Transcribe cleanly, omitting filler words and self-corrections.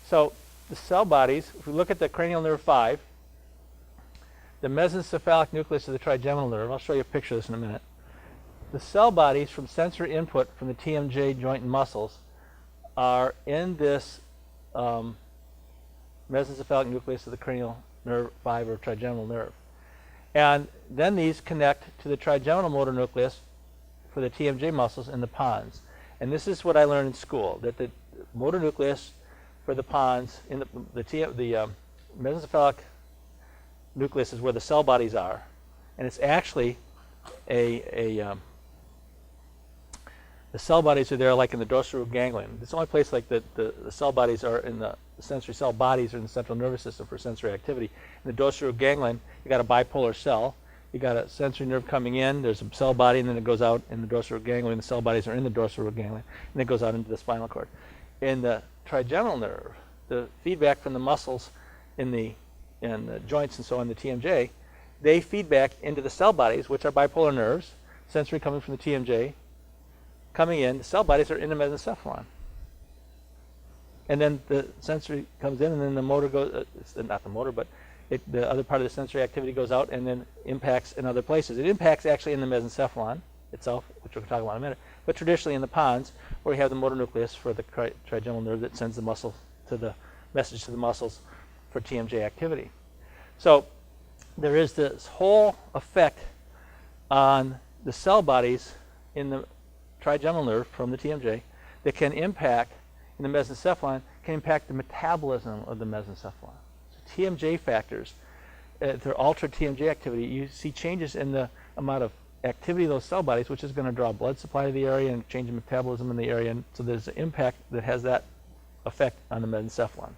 So the cell bodies, if we look at the cranial nerve 5, the mesencephalic nucleus of the trigeminal nerve, I'll show you a picture of this in a minute. The cell bodies from sensory input from the TMJ joint and muscles are in this mesencephalic nucleus of the cranial nerve 5 or trigeminal nerve. And then these connect to the trigeminal motor nucleus for the TMJ muscles in the pons. And this is what I learned in school, that the motor nucleus for the pons in the mesencephalic nucleus is where the cell bodies are, and it's actually the cell bodies are there like in the dorsal ganglion. It's the only place like the cell bodies are in the sensory cell bodies are in the central nervous system for sensory activity. In the dorsal ganglion, you got a bipolar cell. You got a sensory nerve coming in. There's a cell body, and then it goes out in the dorsal ganglion. The cell bodies are in the dorsal ganglion, and it goes out into the spinal cord. In the trigeminal nerve, the feedback from the muscles in the joints and so on, the TMJ, they feed back into the cell bodies, which are bipolar nerves, sensory coming from the TMJ, coming in. The cell bodies are in the mesencephalon. And then the sensory comes in, and then the motor goes, not the motor, but the other part of the sensory activity goes out and then impacts in other places. It impacts actually in the mesencephalon itself, which we'll talk about in a minute, but traditionally in the pons, where you have the motor nucleus for the trigeminal nerve that sends the muscle to the message to the muscles for TMJ activity. So there is this whole effect on the cell bodies in the trigeminal nerve from the TMJ that can impact in the mesencephalon, can impact the metabolism of the mesencephalon. So TMJ factors, if they're altered TMJ activity, you see changes in the amount of activity of those cell bodies, which is going to draw blood supply to the area and change the metabolism in the area. And so there's an impact that has that effect on the mesencephalon.